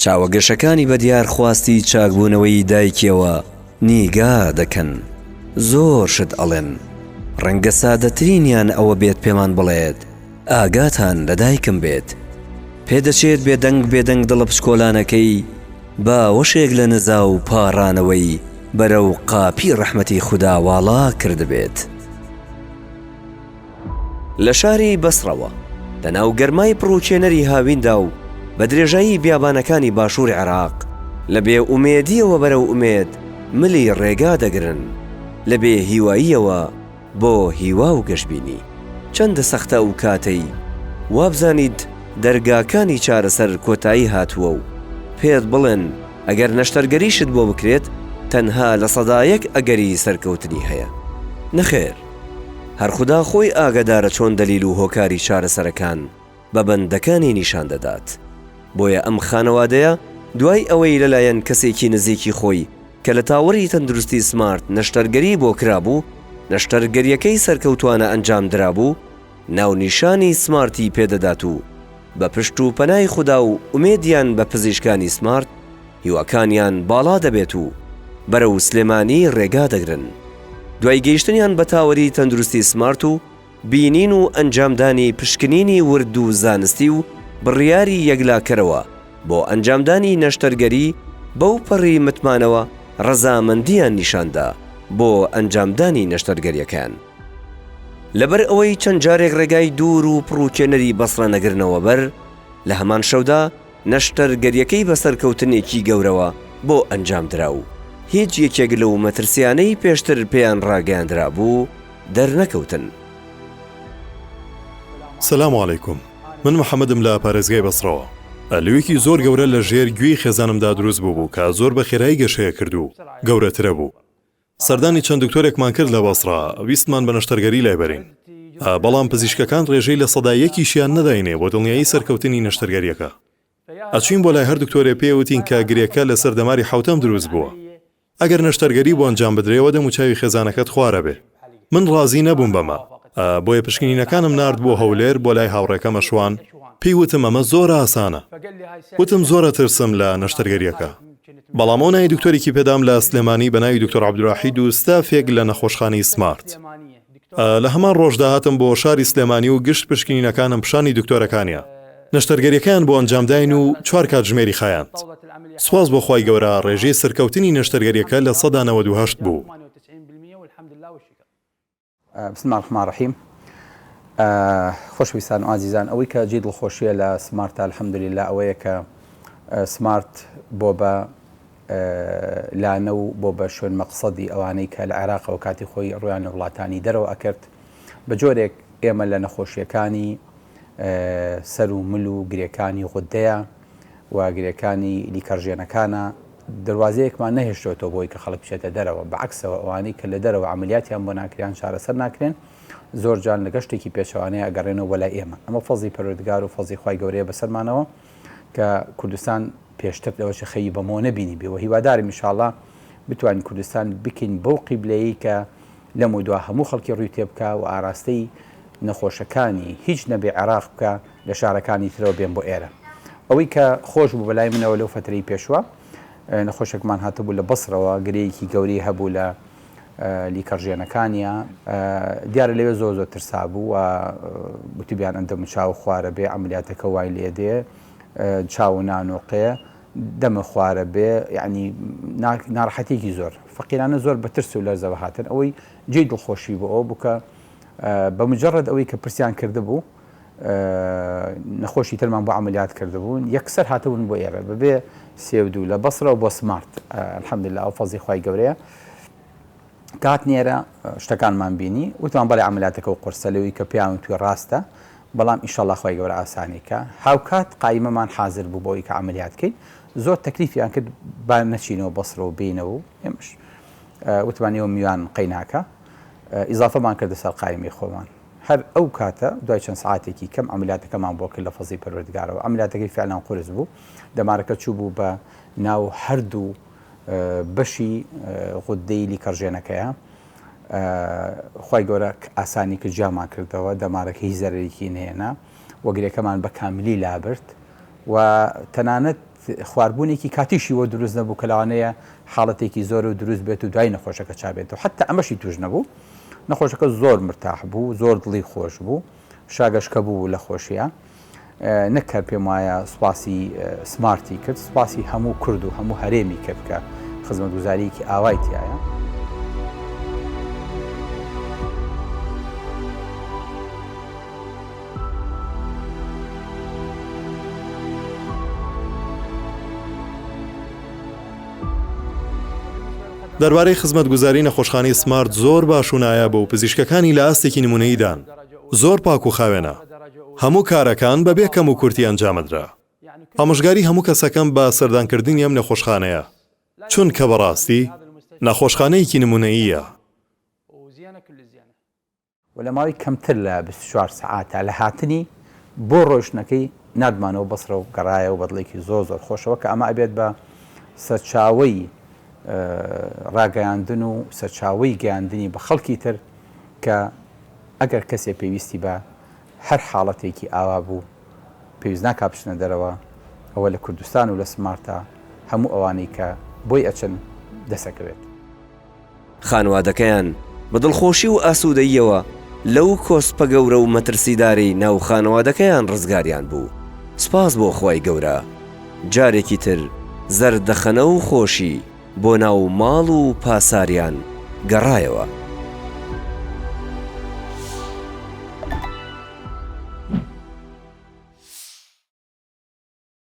چاوەگەشەکانی بەدیار خواستی چاکبوونەوەی دایکیەوە نیگا دەکەن، زۆر شت ئەڵێن، ڕەنگە سادەترینیان ئەوە بێت پێمان بڵێت ئاگاتان لە دایکم بێت. پێدەچێت بێدەنگ دڵە پشکۆلانەکەی باوەشێک لە نزا و پاڕانەوەی بەرەو قاپی ڕەحمەتی خوداواڵا کردبێت. لە شاری بەسڕەوە لە ناو گەرمای پڕوچێنەری هاویندا و بە درێژایی بیابانەکانی باشووری عێراق لە بێ ئومێدیەوە بەرەو ئومێد ملی ڕێگا دەگرن، لە بێ هیواییەوە بۆ هیوا و گەشتبینی. چەندە سەختە و کاتەی وابزانید دەرگاکانی چارەسەر کۆتایی هاتووە و پێت بڵێن ئەگەر نەشتەرگەریشت بۆ بکرێت تەنها لە سەدایەک ئەگەری سەرکەوتنی هەیە. نەخێر، هەر خوددا خۆی ئاگادارە چۆن دەلیل و هۆکاری چارەسەرەکان بە بەندەکانی نیشان دەدات. بۆیە ئەم خانەوادەیە دوای ئەوەی لەلایەن کەسێکی نزیکی خۆی کە لە تاوەری تەندروستی سمارت نەشتەرگەری بۆ کرابوو، نەشتەرگەریەکەی سەرکەوتوانە ئەنجام درابوو، ناونیشانی سمارتی پێدەدات و بە پشت و پەنای خوددا و ئومێدیان بە پزیشکانی سمارت هیواکانیان باڵا دەبێت و بەرەو سلێمانی ڕێگا دەگرن. دوای گەیشتنیان بە تاوەری تەندروستی سمارت و بینین و ئەنجامدانی پشکنینی ورد و زانستی و بڕیاری یەکلاکەرەوە بۆ ئەنجامدانی نەشتەرگەری بەو پەڕی متمانەوە ڕەزامەندیان نیشاندا بۆ ئەنجامدانی نەشتەرگەریەکان. لەبەر ئەوەی چەند جارێک ڕێگای دوور و پڕوچێنەری بەسڕە نەگرنەوە بەر، لە هەمان شەودا نەشتەرگەریەکەی بەسەرکەوتنێکی گەورەوە بۆ ئەنجام درا و هیچ یەکێک لەو مەترسیانەی پێشتر پێیان ڕاگەیاندرا بوو دەرنەکەوتن. سلام عەلەیکوم، من محەممەدم لە پارێزگای بەسڕەوە. لەوێکی زۆر گەورە لە ژێر گوێی خێزانمدا دروست بوو کە زۆر بە خێرایی گەشەیە کرد و گەورەترە بوو. سەردانی چەند دکتۆرێکمان کرد لە بەسڕا، ویستمان بە نەشتەرگەری لایبەرین، بەڵام پزیشکەکان ڕێژەی لە سەدایەکیشیان نەداینێ بۆ دڵنیایی سەرکەوتنی نەشتەرگەریەکە. ئەچین بۆ لای هەر دکتۆرێ پێوتین کە گرێکە لەسەر دەماری حوتەم دروست بووە، ئەگەر نەشتەرگەری بۆ ئەنجام بدرێەوە دەم و چاوی خێزانەکەت خوارە بێ. من ڕازی نەبووم بەمە، بۆیە پشکنینەکانم نارد بۆ هەولێر بۆ لای هاوڕێکەمە شوان. پێی وتم ئەمە زۆر ئاسانە، وتم زۆرە ترسم لە نەشتەرگەریەکە. بەڵام ئەو ناوی دکتۆرێکی پێدام لە سلێمانی بە ناوی دکتۆر عەبدوڕاحید و ستافێک لە نەخۆشخانەی سمارت. لە هەمان ڕۆژدا هاتم بۆ شاری سلێمانی و گشت پشکنینەکانم پیشانی دکتۆرەکانیە. نەشتەرگەریەکان بۆ ئەنجامداین و 4 کات ژمێری خایاند. سواز بۆ خوای گەورە، ڕێژەی سەرکەوتنی نەشتەرگەریەکە لە 98 بوو. بسم الله الرحمن الرحیم. خۆشەویستان و ئازیزان، ئەوەی کە جێ دڵخۆشیە لە سمارتە الحەمدوللیلا ئەوەیە کە سمارت بۆ بە لانە و بۆ بە شوێن مەقسەدی ئەوانەی کە لە عێراقەوە کاتی خۆی ڕویان لە وڵاتانی دەرەوە ئەکرد بە جۆرێک ئێمە لە نەخۆشیەکانی سەر و مل و گرێکانی غودەیە و گرێکانی لیکەڕژێنەکانە دەواازەیەکمان نەهێشتەوە بۆی کە خەڵک بچێتە دەرەوە، بەعکسەوە ئەوانەی کە لە دەرەوە عملیاتیان بۆ ناکریان چارەسەر ناکرێن زۆر جان لە گەشتێکی پێشەوانەیە ئەگەڕێنەوە وەلای ئێمە. ئەمە فەزڵی پەروەردگار و فەزڵی خوای گەورەیە بەسەرمانەوە کە کوردستان پێشتر لەوەش خەیی بەمۆ نەبینی بێ و هیوادارم ئینشاءڵڵا بتوانین کوردستان بکەین بەو قیبلەیە کە لەم و دوا هەموو خەڵکی ڕووی تێ بکە و ئاراستەی نەخۆشەکانی هیچ نەبێ عێراق بکە لە شارەکانی ترەوە بێن بۆ ئێرە. ئەوەی کە خۆش بوو بەلای منەوە لەو فترەی پێشوە نەخۆشێکمان هاتبوو لە بەسڕەوە، گرەیەکی گەوری هەبوو لە لیکەڕژێنەکانیە، دیارە لەوێ زۆر زۆر ترسا بوو و گوتیبیان ئەندەم چاو خوارە بێ، عملیاتەکە وای لێدێ، چاو نانۆقێ، دەمە خوارە بێ، یعنی ناڕەحەتێکی زۆر فەقیرانە زۆر بە ترس و لەرزەوە هاتن. ئەوەی جێی دڵخۆشی بۆ ئەو بووکە بە مجرد ئەوەی کە پرسیان کرده بوو نەخۆشی ترمان بۆ عملیات کرده بوون یەکسەر هاتبوون بۆ ئێرە بەبێ سێودوو لە بەسڕەوە بۆ سمارت. الحەمدوللا ئەو فەزڵی خوای گەورەیە کات نێرە شتەکانمان بینی وتمان بەڵێ عملیاتەکە و قورسە لەوەی کە پیاون توی ڕاستە، بەڵام ئینشاءڵڵا خوای گەورە ئاسانیکە. هاوکات قایمەمان حازر بوو بۆی کە عملیات بکەین، زۆر تەکلیفیان کرد با نەچینەوە بەسڕەوە بینەوە، ئێمەش وتمانەوە میوان قەیناکە ئیزافەمان کردە سەر قایمی خۆمان. هەر ئەو کاتە دوای چەند سعاتێکی کەم عملیاتەکەمان بۆ کرد لە فەزڵی پەروەردگارەوە. عملیاتەکەی فعلان قورس بوو، دەمارەکە چوو بوو بە ناو هەردوو بەشی غودەی لیکەڕژێنەکەیە. خوای گەورە ئاسانی کرد، جیامان کردەوە، دەمارەکە هیچ زەرەرێکی نهێنا، وەگرێکەمان بە کاملی لابرد و تەنانەت خواردبوونێکی کاتیشی وە دروست نەبوو کە لەوانەیە حاڵەتێکی زۆر و دروست بێت و دوای نەخۆشەکە چابێتەوە حتا ئەمەشی توش نەبوو نەخۆشەکە زۆر مرتاح بوو زۆر دڵی خۆش بوو شاگەشکە بوو لە خۆشیە نەکە پێم وایە سوپاسی سمارتی کرد سوپاسی هەموو کورد و هەموو هەرێمی کرد کە خزمەتگوزاریەکی ئاوای تایە. دەربارەی خزمەتگوزاری نەخۆشخانەی سمارت زۆر باش و نایە بە و پزیشکەکانی لە ئاستێکی نمونەییدان زۆر پاک و خاوێنە هەموو کارەکان بەبێ کەم و کورتی ئەنجامدرا ئامۆژگاری هەموو کەسەکەم بە سەردانکردنی ئەم نەخۆشخانەیە چونکە بەڕاستی نەخۆشخانەیەکی نمونەییە و لە ماوەی کەمتر لە 24 سعاتە لە هاتنی بۆ ڕۆژنەکەی نردمانەوە بەسرە و گەڕایە و بەدڵێکی زۆر خۆشەوە کە ئەمە ئەبێت بە سەرچاوەی ڕاگەیاندن و سەرچاوەی گەیاندنی بە خەڵکی تر کە ئەگەر کەسێ پێویستی بە هەر حاڵەتێکی ئاوا بوو پێویست ناکا بچنە دەرەوە ئەوە لە کوردستان و لە سمارتە هەموو ئەوانەی کە بۆی ئەچن دەسەکەوێت. خانوادەکەیان بە دڵخۆشی و ئاسوودەییەوە لەو کۆسپە گەورە و مەترسیدارەی ناو خانەوادەکەیان ڕزگاریان بوو. سپاس بۆ خوای گەورە. جارێکی تر زەردەخەنە و خۆشی بۆ ناو ماڵ و پاساریان گەڕایەوە.